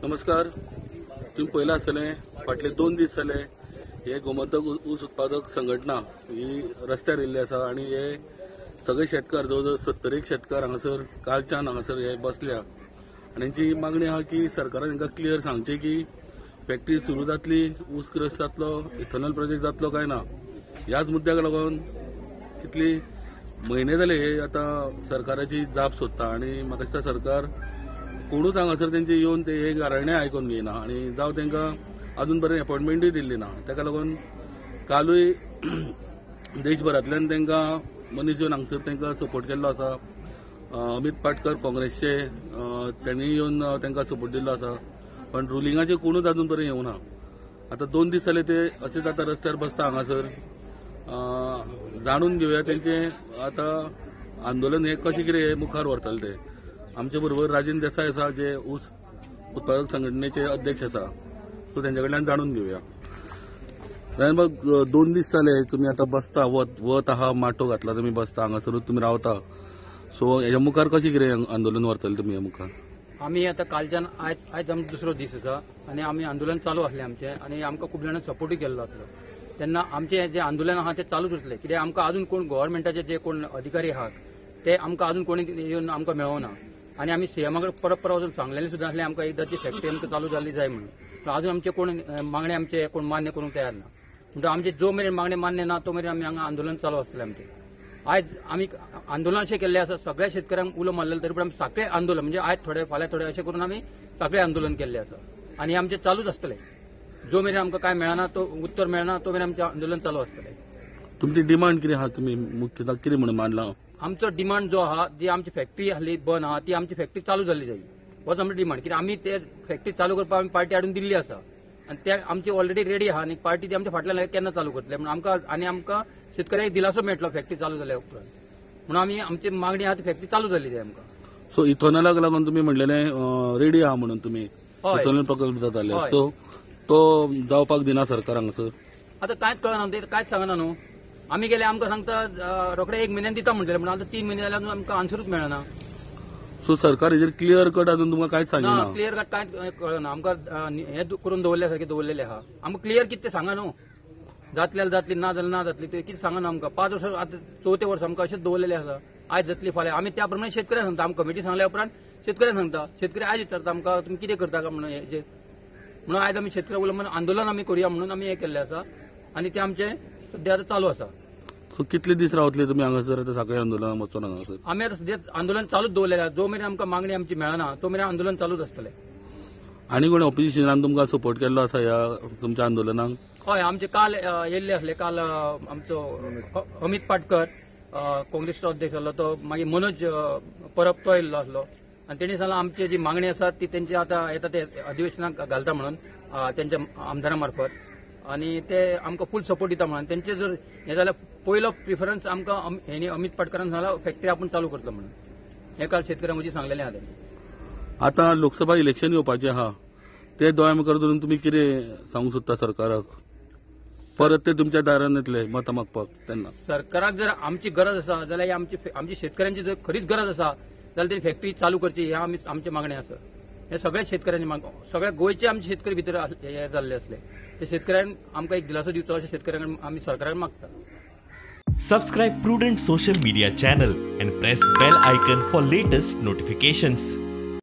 नमस्कार. तुम्ही पळयला आसतले फाटले 2 दीस जाले हे गोमंतक ऊस उत्पादक संघटना ही रस्त्यार येयल्ली आसा आणि हे सगळे शेतकार जवळजवळ 70 शेतकार हांगासर कालच्यान हांगासर हे बसल्या आणि तांची मागणी आहा की सरकारान तांकां क्लियर सांगचे की फॅक्टरी सुरू जातली, ऊस क्रश जातलो, इथेनॉल प्रोजेक्ट जातलो काय ना. ह्याच मुद्द्याक लागून कितली म्हयने जाले हे आता सरकाराची जाप सोदता आणि म्हाका दिसता सरकार कोणूच हांगासर तेंचे येवन ते हे गाराणे आयकून घेयना आणि जावं तांकां अजून पर्यंत अपॉइंटमेंटूय दिल्ली ना. ताका लागून कालूय देशभरांतल्यान तांकां मनीस येवन हांगासर तांकां सपोर्ट केल्लो आसा. अमित पाटकर काँग्रेसचे त्यांनी येवन तांकां सपोर्ट दिल्लो आसा, पण रुलिंगाचे कोणूच अजून पर्यंत येवना. आता 2 दीस जाले ते असेच आता रस्त्यार बसता हांगासर. जाणून घेवया तेंचे आता आंदोलन हे कशें कितें मुखार व्हरतले ते. आमचे बरोबर राजेंद्र देसाय आसा जे ऊस उत्पादक संघटनेचे अध्यक्ष आसा, सो तेंच्या कडल्यान जाणून घेवया. राजन 2 दीस जाले तुम्ही आता बसता, वत आहा, माटो घातला, तुम्ही बसता हांगासरूच तुम्ही रावता. सो हेच्या मुखार कशें कितें आंदोलन व्हरतले तुमी हे मुखार? आम्ही आता कालच्यान आयज आमचो दुसरो दीस आसा आणि आम्ही आंदोलन चालू आसले आमचे आणि आमकां खूब जाणांनी सपोर्टूय केल्लो आसलो. तेन्ना आमचे जे आंदोलन आहा ते चालूच उरतले, कित्याक आमकां अजून कोण गव्हर्नमेंटाचे जे कोण अधिकारी आहात ते आमकां अजून कोणी येवन आमकां मेळोना आणि आमी सीएमा कडेन परत वचून सांगलेलें सुद्दां आसलें आमकां एकदांची फॅक्टरी आमकां चालू जाल्ली जाय म्हणून. पण अजून आमचे कोण मागणे आमचे कोण मान्य करूंक तयार ना. म्हणटकीर आमचे जो मेरेन मागणे मान्य ना तो मेरेन आमी हांगा आंदोलन चालू आसतलें आमचें. आयज आमी आंदोलन अशें केल्लें आसा, सगळ्या शेतकऱ्यांक उलो मारलेलो, तरी पूण आमी साखळे आंदोलन म्हणजे आयज थोडे फाल्यां थोडे अशें करून आमी साखळे आंदोलन केल्लें आसा आनी आमचें चालूच आसतलें. जो मेरेन आमकां काय मेळना, तो उत्तर मेळना, तो मेरेन आमचें आंदोलन चालू आसतलें. तुमची डिमांड कितें आहा? तुमी मुख्यतः कितें म्हणून मांडला? आमचो डिमांड जो आहा, जी आमची फॅक्टरी आहली बंद आहा ती आमची फॅक्टरी चालू जाल्ली जाय, होच आमचो डिमांड. कित्याक आमी ते फॅक्टरी चालू करपाक आमी पार्टी हाडून दिल्ली आसा आनी ते आमची ऑलरेडी रेडी आहा आनी पार्टी ती आमच्या फाटल्यान केन्ना चालू करतले म्हणून आमकां शेतकऱ्यांक दिलासो मेळटलो फॅक्टरी चालू जाल्या उपरांत. म्हणून आमी आमची मागणी आहा ती फॅक्टरी चालू जाल्ली जाय आमकां. सो इथेनॉलाक लागून तुम्ही म्हणलेलें रेडी आहा म्हणून तुमी इथेनॉल प्रकल्प जाताले, सो तो जावपाक दिना सरकार हांगासर? आता कांयच कळना, ते कांयच सांगना न्हू. आमी गेले आमकां सांगता रोखडे 1 म्हयन्यान दिता म्हणटले, म्हणून आतां 3 म्हयने जाल्यार आमकां आन्सरूच मेळना. सो सरकार हेजेर क्लियर कट अजून तुमकां कांयच सांगिना? क्लियर कट कांयच कळना आमकां. हे करून दवरल्या सारखे दवरलेले आहा. आमकां क्लियर कितें ते सांगा न्हू. जातल्यार जातली, ना जाल्यार ना जातली, ते कितें सांगना आमकां. 5 वर्सां आतां 4थें वर्स आमकां अशेंच दवरलेले आसा. आयज जातली फाल्यां आमी त्या प्रमाणे शेतकऱ्यांक सांगता. आमकां कमिटी सांगल्या उपरांत शेतकऱ्यांक सांगता. शेतकरी आयज विचारता आमकां तुमी कितें करता काय म्हणून हेजेर. म्हणून आयज आमी शेतकरी उलय आंदोलन आमी करुया म्हणून आमी हे केल्लें आसा आनी ते आमचे सद्या आतां चालू आसा. सो कितले दीस रावतले तुमी हांगासर आतां सगळे आंदोलन वचून हांगासर? आमी आतां सद्या आंदोलन चालूच दवरलेलें आसा. जो मेरेन आमकां मागणी आमची मेळना तो मेरेन आंदोलन चालूच आसतलें. आनी कोण ऑपोजिशनान तुमकां सपोर्ट केल्लो आसा ह्या तुमच्या आंदोलनाक? हय, आमचे काल येयल्ले आसले. काल आमचो अमित पाटकर काँग्रेसचो अध्यक्ष आसलो, तो मागीर मनोज परब तो येयल्लो आसलो आनी तेणी सांगला आमची जी मागणी आसा ती तेंची आतां येता ते अधिवेशनाक घालता म्हणून तेंच्या आमदारा मार्फत आनी ते आमकां फूल सपोर्ट दिता म्हणून. तेंचे जर हे जाल्यार पयलो प्रिफरन्स आमकां हेणी अमित पाटकरान सांगला फॅक्टरी आपूण चालू करतलो म्हणून. हे काल शेतकऱ्यांक मदीं सांगलेलें आहा तेणी. आता लोकसभा इलेक्शन येवपाचें आहा, ते दोळ्या मुखार धरून तुमी कितें सांगूंक सोदता सरकाराक? परत ते तुमच्या दारान येतले मतां मागपाक तेन्ना? सरकाराक जर आमची गरज आसा जाल्यार आमची शेतकऱ्यांची जर खरीच गरज आसा जाल्यार तेणी फॅक्टरी चालू करची, हे आमचे मागणे आसा. हे सगळ्या शेतकऱ्यांनी सगळ्या गोंयचे आमचे शेतकरी भितर हे जाल्ले असले. ते शेतकऱ्यांक आमकां एक दिलासो दिवचो अशें शेतकऱ्यांक आमी सरकाराक मागता. Subscribe Prudent social media channel and press bell icon for latest notifications.